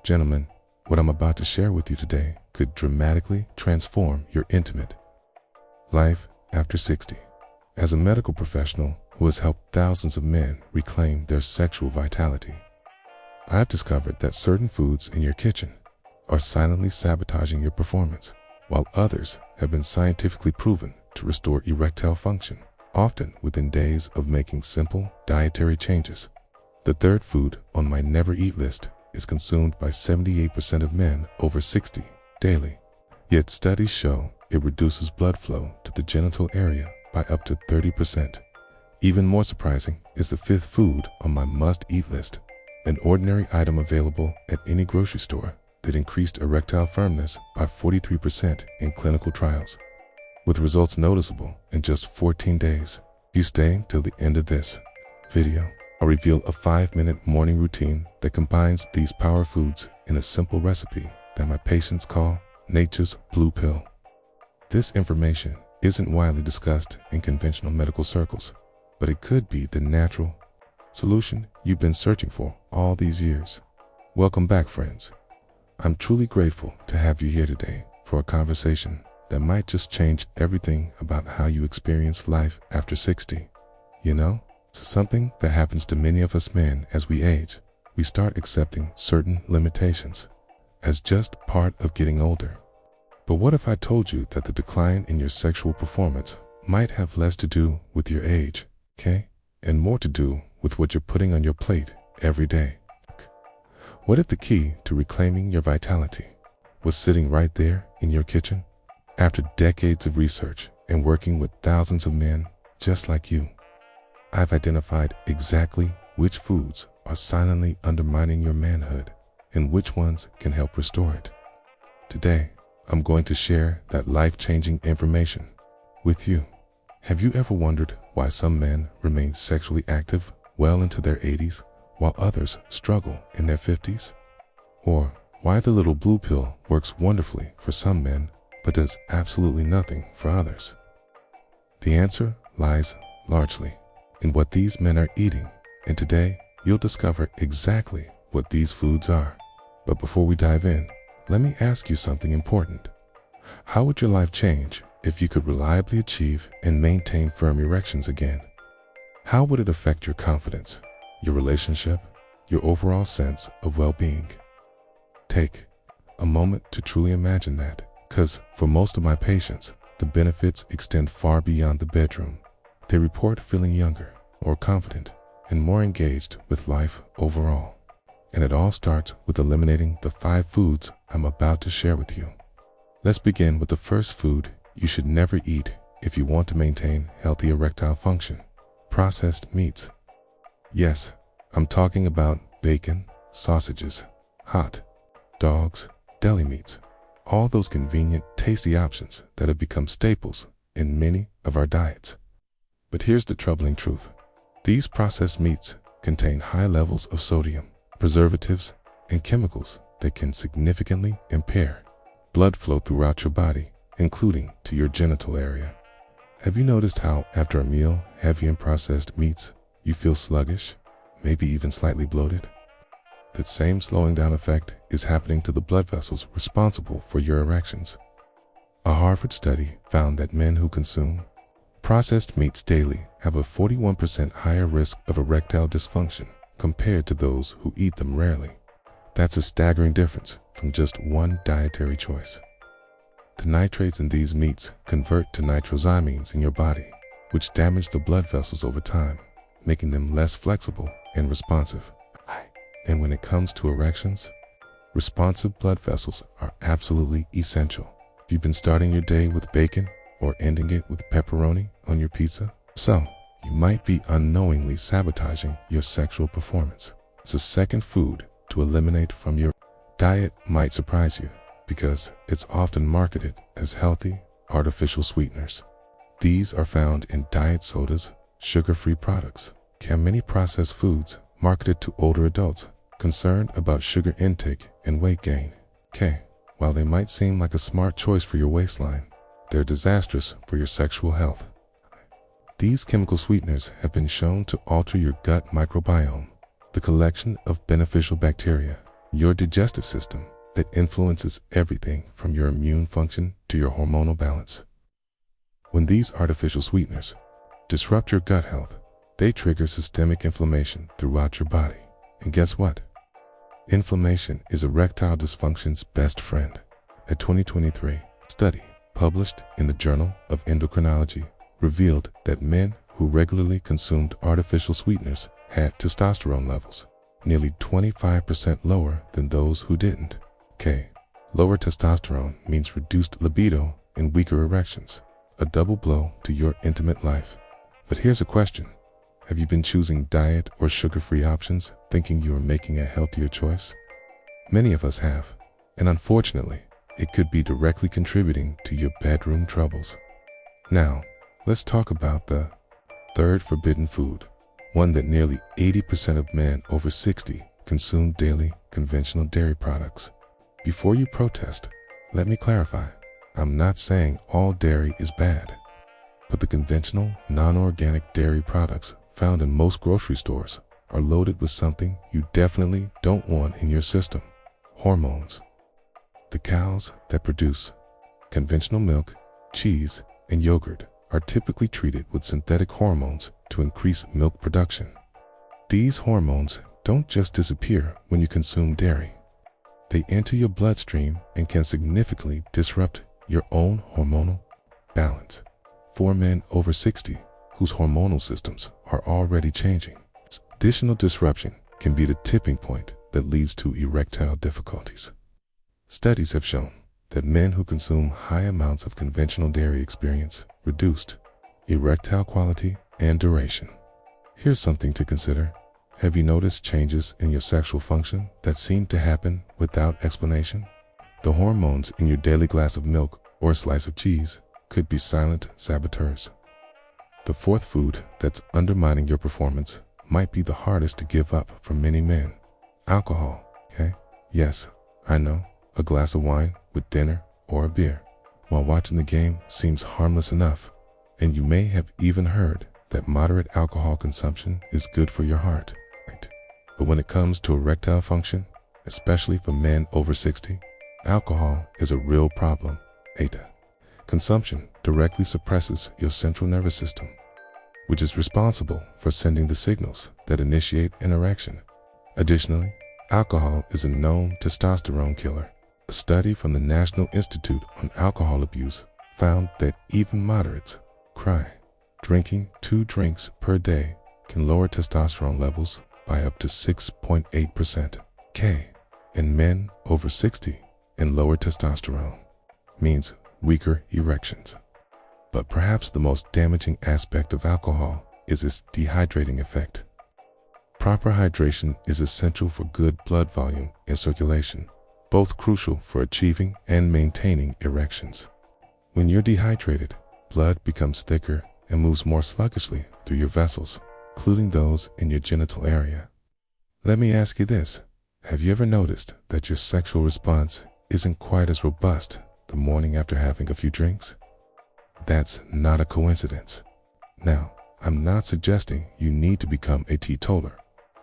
Gentlemen, what I'm about to share with you today could dramatically transform your intimate life after 60. As a medical professional who has helped thousands of men reclaim their sexual vitality, I have discovered that certain foods in your kitchen are silently sabotaging your performance, while others have been scientifically proven to restore erectile function, often within days of making simple dietary changes. The third food on my never eat list is consumed by 78% of men over 60 daily. Yet studies show it reduces blood flow to the genital area by up to 30%. Even more surprising is the fifth food on my must-eat list, an ordinary item available at any grocery store that increased erectile firmness by 43% in clinical trials, with results noticeable in just 14 days. If you stay till the end of this video, I'll reveal a 5-minute morning routine that combines these power foods in a simple recipe that my patients call nature's blue pill. This information isn't widely discussed in conventional medical circles, but it could be the natural solution you've been searching for all these years. Welcome back, friends. I'm truly grateful to have you here today for a conversation that might just change everything about how you experience life after 60. You know, it's something that happens to many of us men as we age. We start accepting certain limitations as just part of getting older. But what if I told you that the decline in your sexual performance might have less to do with your age, okay, and more to do with what you're putting on your plate every day? What if the key to reclaiming your vitality was sitting right there in your kitchen? After decades of research and working with thousands of men just like you, I've identified exactly which foods are silently undermining your manhood and which ones can help restore it. Today, I'm going to share that life-changing information with you. Have you ever wondered why some men remain sexually active well into their 80s while others struggle in their 50s? Or why the little blue pill works wonderfully for some men but does absolutely nothing for others? The answer lies largely in what these men are eating, and today you'll discover exactly what these foods are. But before we dive in, let me ask you something important. How would your life change if you could reliably achieve and maintain firm erections again? How would it affect your confidence, your relationship, your overall sense of well-being? Take a moment to truly imagine that, because for most of my patients, the benefits extend far beyond the bedroom. They report feeling younger, more confident, and more engaged with life overall. And it all starts with eliminating the 5 foods I'm about to share with you. Let's begin with the first food you should never eat if you want to maintain healthy erectile function: processed meats. Yes, I'm talking about bacon, sausages, hot dogs, deli meats, all those convenient, tasty options that have become staples in many of our diets. But here's the troubling truth. These processed meats contain high levels of sodium, preservatives, and chemicals that can significantly impair blood flow throughout your body, including to your genital area. Have you noticed how after a meal heavy in processed meats, you feel sluggish, maybe even slightly bloated? That same slowing down effect is happening to the blood vessels responsible for your erections. A Harvard study found that men who consume processed meats daily have a 41% higher risk of erectile dysfunction compared to those who eat them rarely. That's a staggering difference from just one dietary choice. The nitrates in these meats convert to nitrosamines in your body, which damage the blood vessels over time, making them less flexible and responsive. And when it comes to erections, responsive blood vessels are absolutely essential. If you've been starting your day with bacon or ending it with pepperoni on your pizza, so you might be unknowingly sabotaging your sexual performance. The second food to eliminate from your diet might surprise you because it's often marketed as healthy, artificial sweeteners. These are found in diet sodas, sugar-free products, and many processed foods marketed to older adults concerned about sugar intake and weight gain. While they might seem like a smart choice for your waistline, they're disastrous for your sexual health. These chemical sweeteners have been shown to alter your gut microbiome, the collection of beneficial bacteria your digestive system that influences everything from your immune function to your hormonal balance. When these artificial sweeteners disrupt your gut health, they trigger systemic inflammation throughout your body. And guess what? Inflammation is erectile dysfunction's best friend. A 2023 study published in the Journal of Endocrinology revealed that men who regularly consumed artificial sweeteners had testosterone levels nearly 25% lower than those who didn't. Lower testosterone means reduced libido and weaker erections, a double blow to your intimate life. But here's a question. Have you been choosing diet or sugar-free options thinking you are making a healthier choice? Many of us have, and unfortunately, it could be directly contributing to your bedroom troubles. Now, let's talk about the third forbidden food, one that nearly 80% of men over 60 consume daily: conventional dairy products. Before you protest, let me clarify. I'm not saying all dairy is bad, but the conventional, non-organic dairy products found in most grocery stores are loaded with something you definitely don't want in your system: hormones. The cows that produce conventional milk, cheese, and yogurt are typically treated with synthetic hormones to increase milk production. These hormones don't just disappear when you consume dairy. They enter your bloodstream and can significantly disrupt your own hormonal balance. For men over 60 whose hormonal systems are already changing, additional disruption can be the tipping point that leads to erectile difficulties. Studies have shown that men who consume high amounts of conventional dairy experience reduced erectile quality and duration. Here's something to consider. Have you noticed changes in your sexual function that seem to happen without explanation? The hormones in your daily glass of milk or slice of cheese could be silent saboteurs. The fourth food that's undermining your performance might be the hardest to give up for many men: alcohol. Yes, I know, a glass of wine with dinner or a beer while watching the game seems harmless enough, and you may have even heard that moderate alcohol consumption is good for your heart. But when it comes to erectile function, especially for men over 60, alcohol is a real problem. Consumption directly suppresses your central nervous system, which is responsible for sending the signals that initiate an erection. Additionally, alcohol is a known testosterone killer. A study from the National Institute on Alcohol Abuse found that even moderates drinking 2 drinks per day can lower testosterone levels by up to 6.8%. In men over 60, and lower testosterone means weaker erections. But perhaps the most damaging aspect of alcohol is its dehydrating effect. Proper hydration is essential for good blood volume and circulation, both crucial for achieving and maintaining erections. When you're dehydrated, blood becomes thicker and moves more sluggishly through your vessels, including those in your genital area. Let me ask you this. Have you ever noticed that your sexual response isn't quite as robust the morning after having a few drinks? That's not a coincidence. Now, I'm not suggesting you need to become a teetotaler,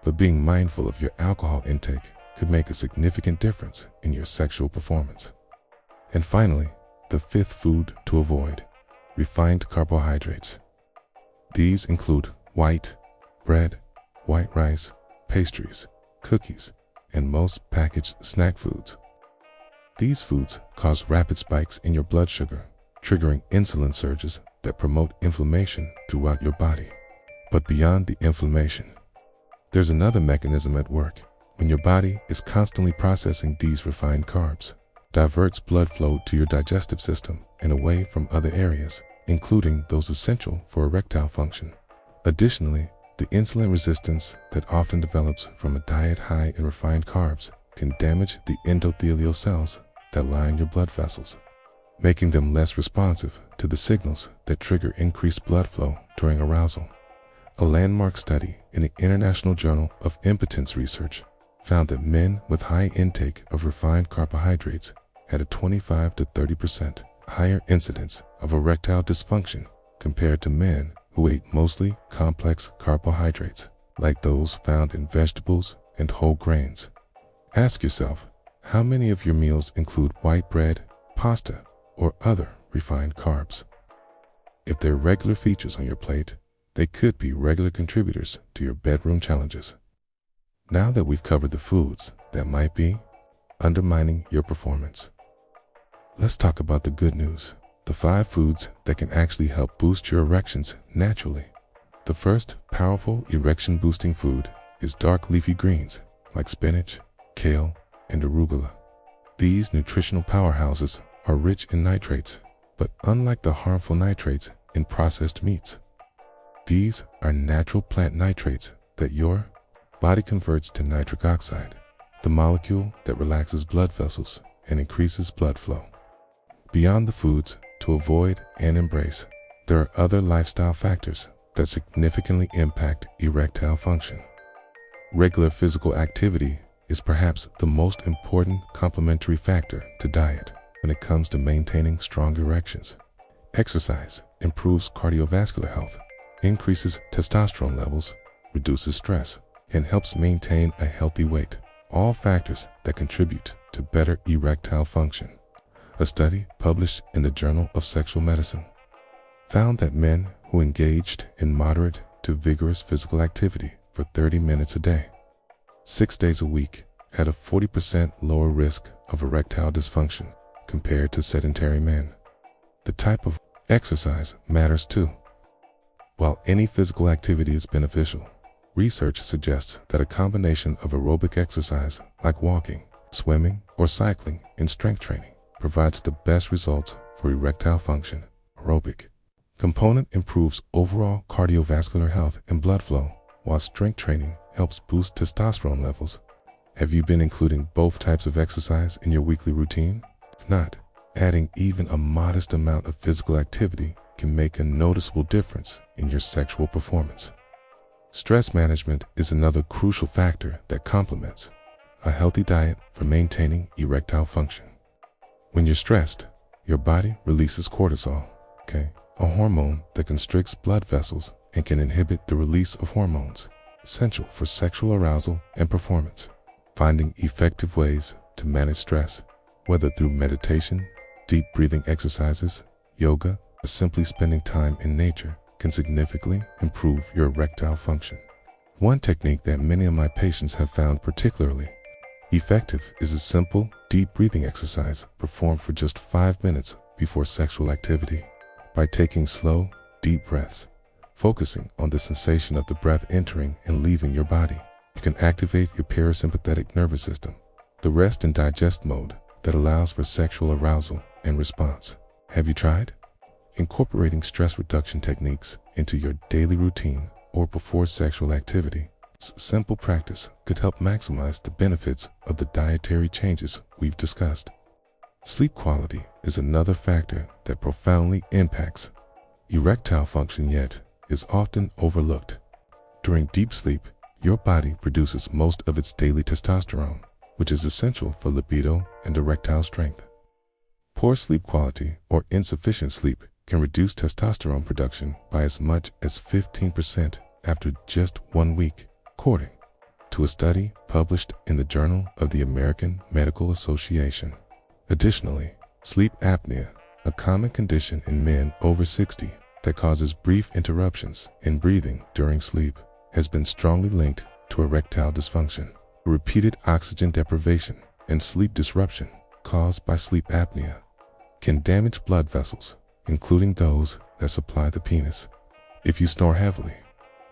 but being mindful of your alcohol intake could make a significant difference in your sexual performance. And finally, the fifth food to avoid: refined carbohydrates. These include white bread, white rice, pastries, cookies, and most packaged snack foods. These foods cause rapid spikes in your blood sugar, triggering insulin surges that promote inflammation throughout your body. But beyond the inflammation, there's another mechanism at work. When your body is constantly processing these refined carbs, diverts blood flow to your digestive system and away from other areas, including those essential for erectile function. Additionally, the insulin resistance that often develops from a diet high in refined carbs can damage the endothelial cells that line your blood vessels, making them less responsive to the signals that trigger increased blood flow during arousal. A landmark study in the International Journal of Impotence Research found that men with high intake of refined carbohydrates had a 25 to 30% higher incidence of erectile dysfunction compared to men who ate mostly complex carbohydrates like those found in vegetables and whole grains. Ask yourself, how many of your meals include white bread, pasta, or other refined carbs? If they're regular features on your plate, they could be regular contributors to your bedroom challenges. Now that we've covered the foods that might be undermining your performance, let's talk about the good news, the 5 foods that can actually help boost your erections naturally. The first powerful erection-boosting food is dark leafy greens like spinach, kale, and arugula. These nutritional powerhouses are rich in nitrates, but unlike the harmful nitrates in processed meats, these are natural plant nitrates that your body converts to nitric oxide, the molecule that relaxes blood vessels and increases blood flow. Beyond the foods to avoid and embrace, there are other lifestyle factors that significantly impact erectile function. Regular physical activity is perhaps the most important complementary factor to diet when it comes to maintaining strong erections. Exercise improves cardiovascular health, increases testosterone levels, reduces stress, and helps maintain a healthy weight, all factors that contribute to better erectile function. A study published in the Journal of Sexual Medicine found that men who engaged in moderate to vigorous physical activity for 30 minutes a day, 6 days a week, had a 40% lower risk of erectile dysfunction compared to sedentary men. The type of exercise matters too. While any physical activity is beneficial, research suggests that a combination of aerobic exercise like walking, swimming, or cycling and strength training provides the best results for erectile function. Aerobic component improves overall cardiovascular health and blood flow, while strength training helps boost testosterone levels. Have you been including both types of exercise in your weekly routine? If not, adding even a modest amount of physical activity can make a noticeable difference in your sexual performance. Stress management is another crucial factor that complements a healthy diet for maintaining erectile function. When you're stressed, your body releases cortisol, a hormone that constricts blood vessels and can inhibit the release of hormones essential for sexual arousal and performance. Finding effective ways to manage stress, whether through meditation, deep breathing exercises, yoga, or simply spending time in nature, can significantly improve your erectile function. One technique that many of my patients have found particularly effective is a simple, deep breathing exercise performed for just 5 minutes before sexual activity. By taking slow, deep breaths, focusing on the sensation of the breath entering and leaving your body, you can activate your parasympathetic nervous system, the rest and digest mode that allows for sexual arousal and response. Have you tried incorporating stress reduction techniques into your daily routine or before sexual activity? Simple practice could help maximize the benefits of the dietary changes we've discussed. Sleep quality is another factor that profoundly impacts erectile function, yet is often overlooked. During deep sleep, your body produces most of its daily testosterone, which is essential for libido and erectile strength. Poor sleep quality or insufficient sleep can reduce testosterone production by as much as 15% after just 1 week, according to a study published in the Journal of the American Medical Association. Additionally, sleep apnea, a common condition in men over 60 that causes brief interruptions in breathing during sleep, has been strongly linked to erectile dysfunction. Repeated oxygen deprivation and sleep disruption caused by sleep apnea can damage blood vessels, including those that supply the penis. If you snore heavily,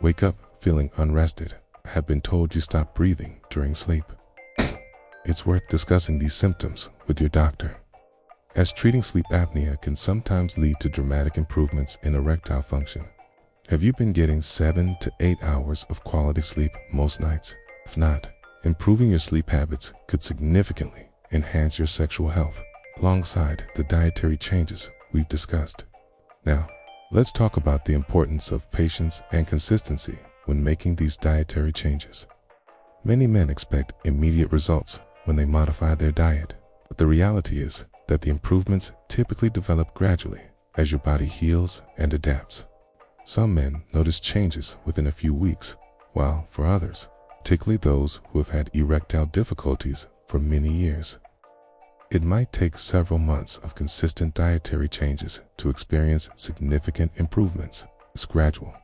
wake up feeling unrested, have been told you stop breathing during sleep, it's worth discussing these symptoms with your doctor, as treating sleep apnea can sometimes lead to dramatic improvements in erectile function. Have you been getting 7 to 8 hours of quality sleep most nights? If not, improving your sleep habits could significantly enhance your sexual health alongside the dietary changes we've discussed. Now, let's talk about the importance of patience and consistency when making these dietary changes. Many men expect immediate results when they modify their diet, but the reality is that the improvements typically develop gradually as your body heals and adapts. Some men notice changes within a few weeks, while for others, it particularly those who have had erectile difficulties for many years. It might take several months of consistent dietary changes to experience significant improvements. This gradual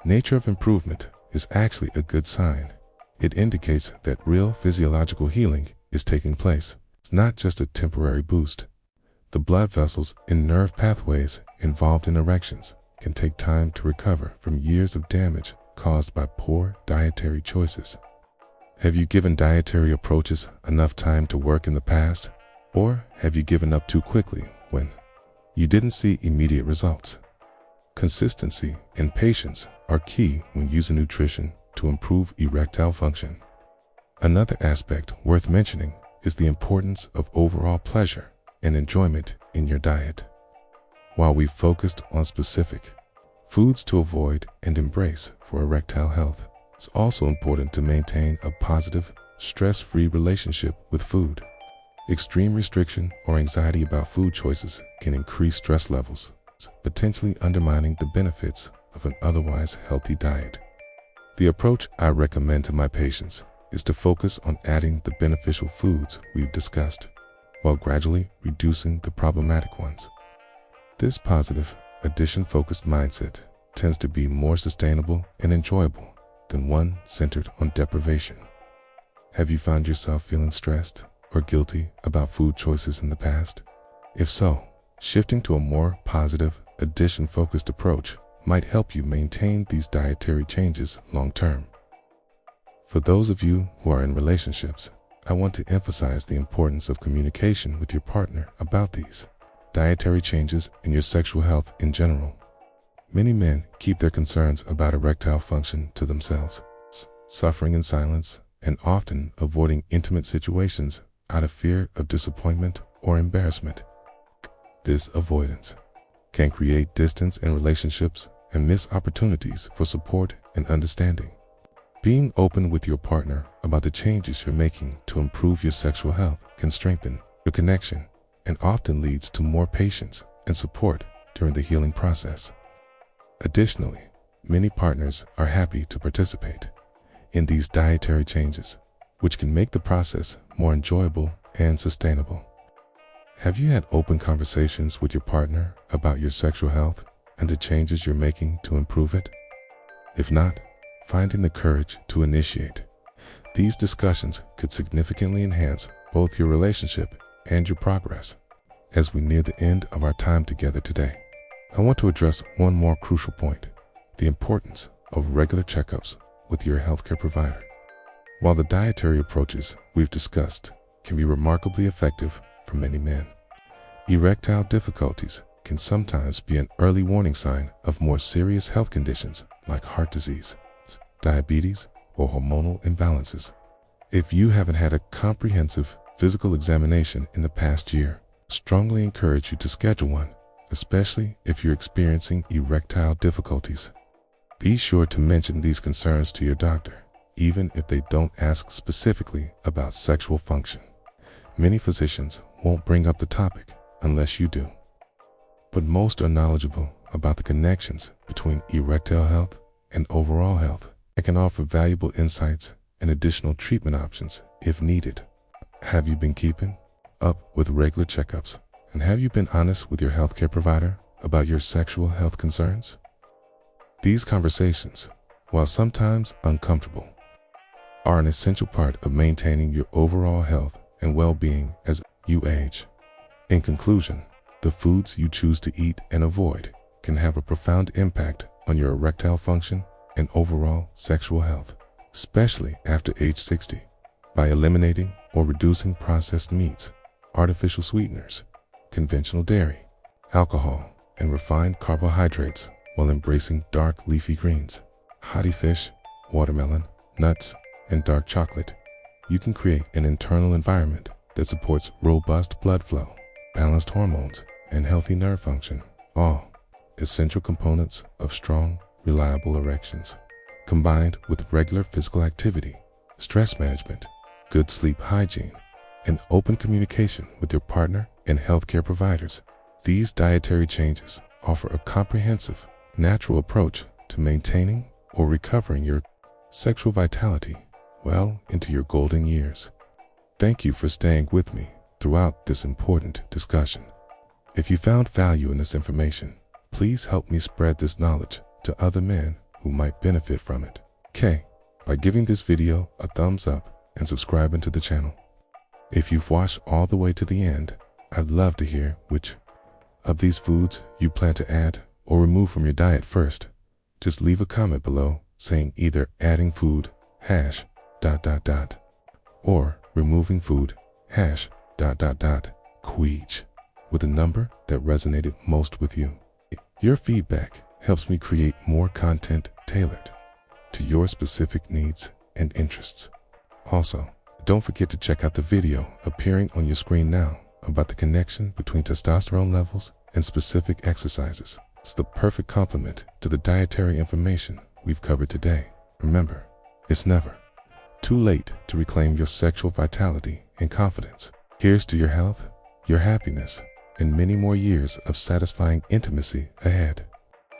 nature of improvement is actually a good sign. It indicates that real physiological healing is taking place. It's not just a temporary boost. The blood vessels and nerve pathways involved in erections can take time to recover from years of damage caused by poor dietary choices. Have you given dietary approaches enough time to work in the past? Or have you given up too quickly when you didn't see immediate results? Consistency and patience are key when using nutrition to improve erectile function. Another aspect worth mentioning is the importance of overall pleasure and enjoyment in your diet. While we've focused on specific foods to avoid and embrace for erectile health, it's also important to maintain a positive, stress-free relationship with food. Extreme restriction or anxiety about food choices can increase stress levels, potentially undermining the benefits of an otherwise healthy diet. The approach I recommend to my patients is to focus on adding the beneficial foods we've discussed, while gradually reducing the problematic ones. This positive, addition-focused mindset tends to be more sustainable and enjoyable than one centered on deprivation. Have you found yourself feeling stressed or guilty about food choices in the past? If so, shifting to a more positive, addition-focused approach might help you maintain these dietary changes long-term. For those of you who are in relationships, I want to emphasize the importance of communication with your partner about these dietary changes and your sexual health in general. Many men keep their concerns about erectile function to themselves, suffering in silence and often avoiding intimate situations out of fear of disappointment or embarrassment. This avoidance can create distance in relationships and miss opportunities for support and understanding. Being open with your partner about the changes you're making to improve your sexual health can strengthen your connection and often leads to more patience and support during the healing process. Additionally, many partners are happy to participate in these dietary changes, which can make the process more enjoyable and sustainable. Have you had open conversations with your partner about your sexual health and the changes you're making to improve it? If not, finding the courage to initiate these discussions could significantly enhance both your relationship and your progress. As we near the end of our time together today, I want to address one more crucial point: the importance of regular checkups with your healthcare provider. While the dietary approaches we've discussed can be remarkably effective for many men, erectile difficulties can sometimes be an early warning sign of more serious health conditions like heart disease, diabetes, or hormonal imbalances. If you haven't had a comprehensive physical examination in the past year, I strongly encourage you to schedule one, especially if you're experiencing erectile difficulties. Be sure to mention these concerns to your doctor, even if they don't ask specifically about sexual function. Many physicians won't bring up the topic unless you do, but most are knowledgeable about the connections between erectile health and overall health and can offer valuable insights and additional treatment options if needed. Have you been keeping up with regular checkups? And have you been honest with your healthcare provider about your sexual health concerns? These conversations, while sometimes uncomfortable, are an essential part of maintaining your overall health and well-being as you age. In conclusion, the foods you choose to eat and avoid can have a profound impact on your erectile function and overall sexual health, especially after age 60. By eliminating or reducing processed meats, artificial sweeteners, conventional dairy, alcohol, and refined carbohydrates while embracing dark leafy greens, hearty fish, watermelon, nuts, and dark chocolate, you can create an internal environment that supports robust blood flow, balanced hormones, and healthy nerve function, all essential components of strong, reliable erections. Combined with regular physical activity, stress management, good sleep hygiene, and open communication with your partner and healthcare providers, these dietary changes offer a comprehensive, natural approach to maintaining or recovering your sexual vitality well into your golden years. Thank you for staying with me throughout this important discussion. If you found value in this information, please help me spread this knowledge to other men who might benefit from it. By giving this video a thumbs up and subscribing to the channel. If you've watched all the way to the end, I'd love to hear which of these foods you plan to add or remove from your diet first. Just leave a comment below saying either adding food #... or removing food #... queech with a number that resonated most with you. Your feedback helps me create more content tailored to your specific needs and interests. Also, don't forget to check out the video appearing on your screen now about the connection between testosterone levels and specific exercises. It's the perfect complement to the dietary information we've covered today. Remember, it's never too late to reclaim your sexual vitality and confidence. Here's to your health, your happiness, and many more years of satisfying intimacy ahead.